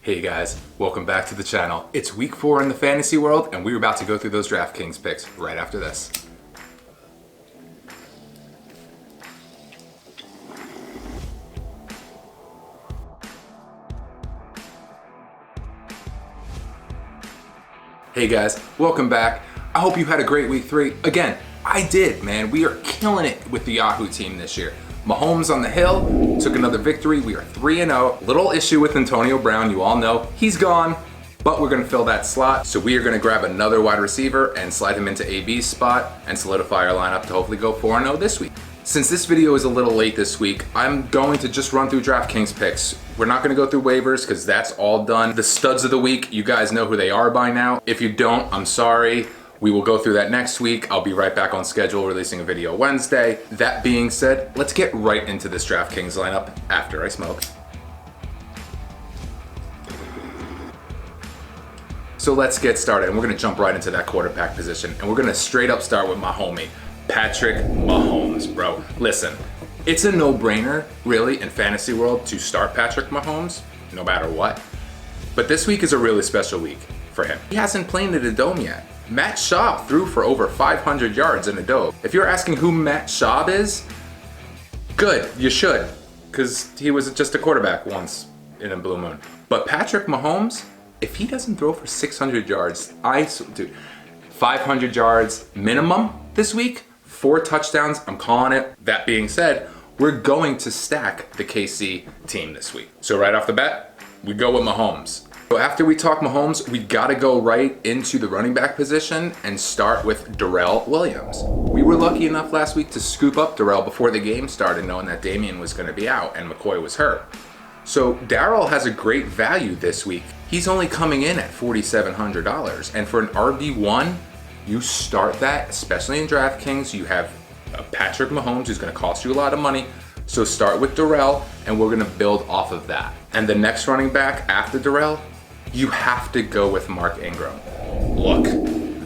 Hey guys, welcome back to the channel. It's week 4 in the fantasy world and we're about to go through those Draftkings picks right after this. Hey guys, welcome back. I hope you had a great week 3. Again, I did, man. We are killing it with the Yahoo team this year. Mahomes on the hill, took another victory. We are 3-0. Little issue with Antonio Brown, you all know. He's gone, but we're gonna fill that slot. So we are gonna grab another wide receiver and slide him into AB's spot and solidify our lineup to hopefully go 4-0 this week. Since this video is a little late this week, I'm going to just run through Draftkings picks. We're not gonna go through waivers because that's all done. The studs of the week, you guys know who they are by now. If you don't, I'm sorry. We will go through that next week. I'll be right back on schedule, releasing a video Wednesday. That being said, let's get right into this Draftkings lineup after I smoke. So let's get started, and we're gonna jump right into that quarterback position, and we're gonna straight up start with my homie, Patrick Mahomes, bro. Listen, it's a no-brainer, really, in fantasy world to start Patrick Mahomes, no matter what. But this week is a really special week for him. He hasn't played in a dome yet. Matt Schaub threw for over 500 yards in a dome. If you're asking who Matt Schaub is, good, you should, because he was just a quarterback once in a blue moon. But Patrick Mahomes, if he doesn't throw for 600 yards, dude, 500 yards minimum this week, 4 touchdowns, I'm calling it. That being said, we're going to stack the KC team this week. So right off the bat, we go with Mahomes. So after we talk Mahomes, we gotta go right into the running back position and start with Darrell Williams. We were lucky enough last week to scoop up Darrell before the game started, knowing that Damian was gonna be out and McCoy was hurt. So Darrell has a great value this week. He's only coming in at $4,700, and for an RB1, you start that, especially in Draftkings. You have Patrick Mahomes, who's gonna cost you a lot of money. So start with Darrell, and we're gonna build off of that. And the next running back after Darrell, you have to go with Mark Ingram. Look,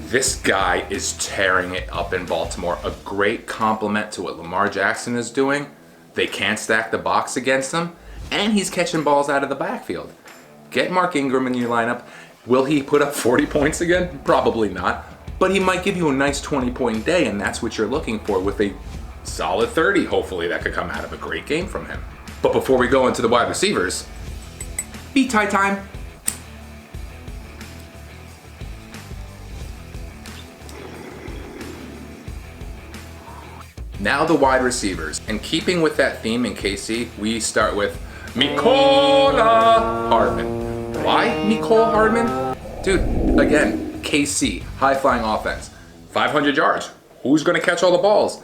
this guy is tearing it up in Baltimore. A great compliment to what Lamar Jackson is doing. They can't stack the box against him, and he's catching balls out of the backfield. Get Mark Ingram in your lineup. Will he put up 40 points again? Probably not, but he might give you a nice 20-point day, and that's what you're looking for with a solid 30, hopefully, that could come out of a great game from him. But before we go into the wide receivers, Vitae time. Now the wide receivers. And keeping with that theme in KC, we start with Mecole Hardman. Why Mecole Hardman? Dude, again, KC, high-flying offense. 500 yards. Who's gonna catch all the balls?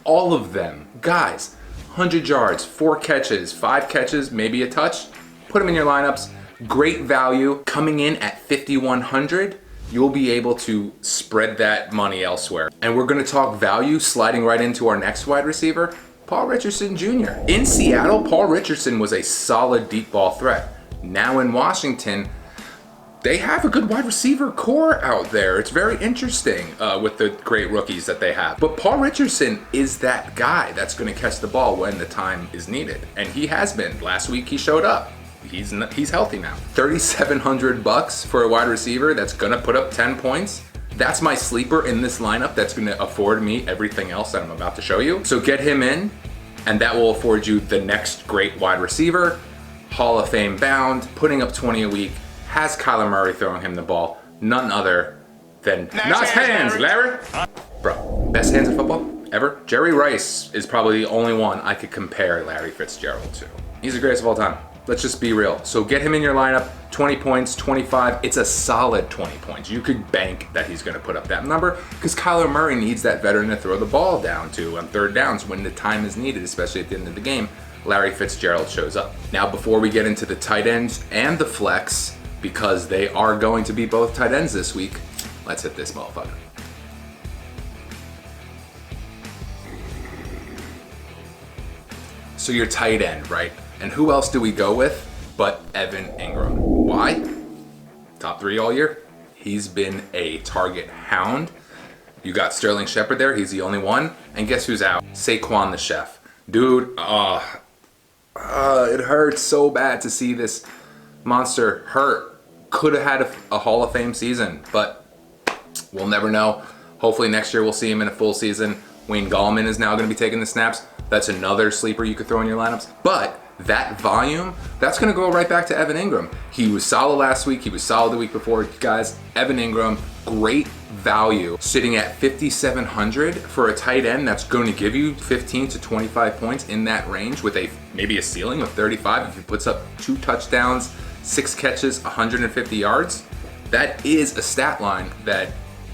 All of them. Guys, 100 yards, 4 catches, 5 catches, maybe a touch. Put them in your lineups. Great value. Coming in at 5,100. You'll be able to spread that money elsewhere. And we're gonna talk value, sliding right into our next wide receiver, Paul Richardson Jr. In Seattle, Paul Richardson was a solid deep ball threat. Now in Washington, they have a good wide receiver core out there. It's very interesting with the great rookies that they have. But Paul Richardson is that guy that's gonna catch the ball when the time is needed. And he has been. Last week he showed up. He's healthy now. $3,700 for a wide receiver that's gonna put up 10 points. That's my sleeper in this lineup that's gonna afford me everything else that I'm about to show you. So get him in, and that will afford you the next great wide receiver, Hall of Fame bound, putting up 20 a week, has Kyler Murray throwing him the ball, none other than nice hands, Larry. Bro, best hands in football ever? Jerry Rice is probably the only one I could compare Larry Fitzgerald to. He's the greatest of all time. Let's just be real. So get him in your lineup, 20 points, 25. It's a solid 20 points. You could bank that he's gonna put up that number because Kyler Murray needs that veteran to throw the ball down to on third downs when the time is needed, especially at the end of the game. Larry Fitzgerald shows up. Now, before we get into the tight ends and the flex, because they are going to be both tight ends this week, let's hit this motherfucker. So your tight end, right? And who else do we go with but Evan Ingram? Why? Top 3 all year. He's been a target hound. You got Sterling Shepard there. He's the only one. And guess who's out? Saquon the Chef. Dude, it hurts so bad to see this monster, hurt. Could have had a Hall of Fame season, but we'll never know. Hopefully next year we'll see him in a full season. Wayne Gallman is now going to be taking the snaps. That's another sleeper you could throw in your lineups. But that volume, that's going to go right back to Evan Ingram. He was solid last week. He was solid the week before. Guys, Evan Ingram, great value, sitting at 5,700 for a tight end that's going to give you 15 to 25 points in that range with maybe a ceiling of 35 if he puts up 2 touchdowns, 6 catches, 150 yards. That is a stat line that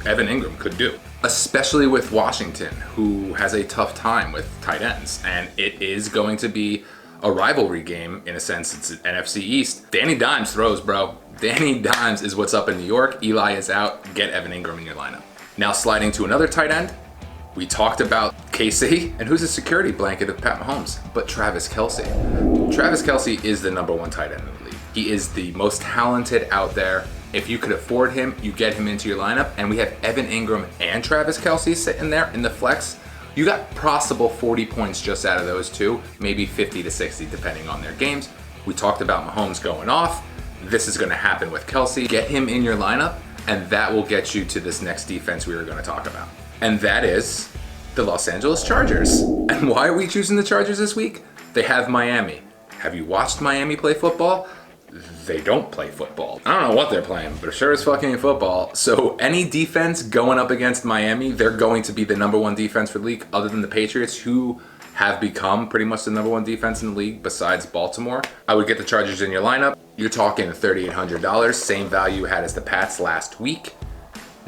Evan Ingram could do, especially with Washington, who has a tough time with tight ends. And it is going to be a rivalry game in a sense. It's an NFC East. Danny Dimes throws, bro. Danny Dimes is what's up in New York. Eli is out. Get Evan Ingram in your lineup. Now sliding to another tight end. We talked about KC, and who's a security blanket of Pat Mahomes? But Travis Kelce. Travis Kelce is the #1 tight end in the league. He is the most talented out there. If you could afford him, you get him into your lineup, and we have Evan Ingram and Travis Kelce sitting there in the flex. You got possible 40 points just out of those two, maybe 50 to 60 depending on their games. We talked about Mahomes going off. This is going to happen with Kelce. Get him in your lineup, and that will get you to this next defense we were going to talk about. And that is the Los Angeles Chargers. And why are we choosing the Chargers this week? They have Miami. Have you watched Miami play football? They don't play football. I don't know what they're playing, but sure as fucking football. So any defense going up against Miami, they're going to be the #1 defense for the league, other than the Patriots, who have become pretty much the #1 defense in the league besides Baltimore. I would get the Chargers in your lineup. You're talking $3,800, same value you had as the Pats last week.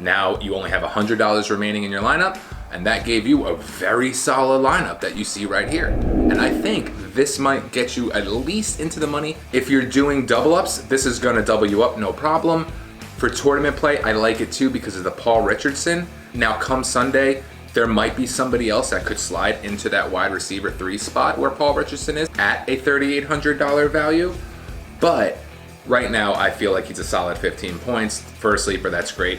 Now you only have $100 remaining in your lineup, and that gave you a very solid lineup that you see right here. And I think this might get you at least into the money. If you're doing double ups, this is gonna double you up, no problem. For tournament play, I like it too because of the Paul Richardson. Now come Sunday, there might be somebody else that could slide into that wide receiver 3 spot where Paul Richardson is at a $3,800 value. But right now, I feel like he's a solid 15 points. For a sleeper, that's great.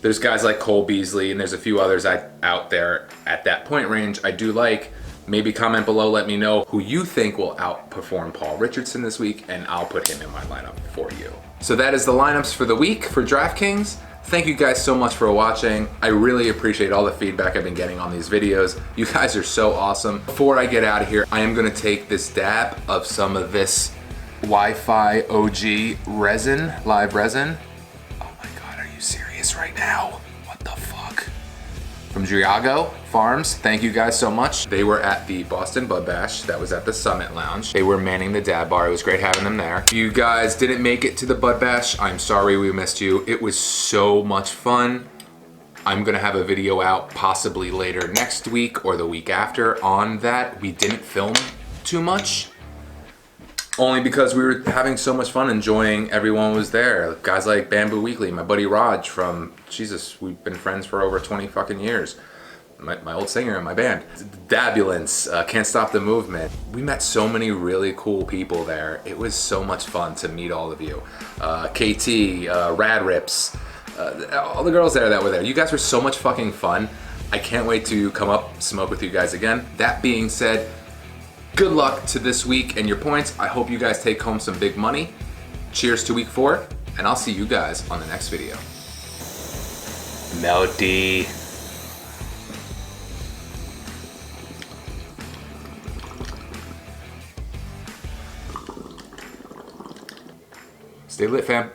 There's guys like Cole Beasley, and there's a few others out there at that point range I do like. Maybe comment below, let me know who you think will outperform Paul Richardson this week, and I'll put him in my lineup for you. So that is the lineups for the week for Draftkings. Thank you guys so much for watching. I really appreciate all the feedback I've been getting on these videos. You guys are so awesome. Before I get out of here, I am gonna take this dab of some of this Wi-Fi OG resin, live resin. Oh my God, are you serious right now? What the fuck? From Driago Farms, thank you guys so much. They were at the Boston Bud Bash. That was at the Summit Lounge. They were manning the dab bar. It was great having them there. If you guys didn't make it to the Bud Bash, I'm sorry we missed you. It was so much fun. I'm gonna have a video out possibly later next week or the week after on that. We didn't film too much, only because we were having so much fun enjoying everyone was there. Guys like Bamboo Weekly, my buddy Raj from, Jesus, we've been friends for over 20 fucking years. My old singer in my band. Dabulance, Can't Stop the Movement. We met so many really cool people there. It was so much fun to meet all of you. KT, Rad Rips, all the girls there that were there. You guys were so much fucking fun. I can't wait to come up, smoke with you guys again. That being said, good luck to this week and your points. I hope you guys take home some big money. Cheers to week 4, and I'll see you guys on the next video. Melody. Stay lit, fam.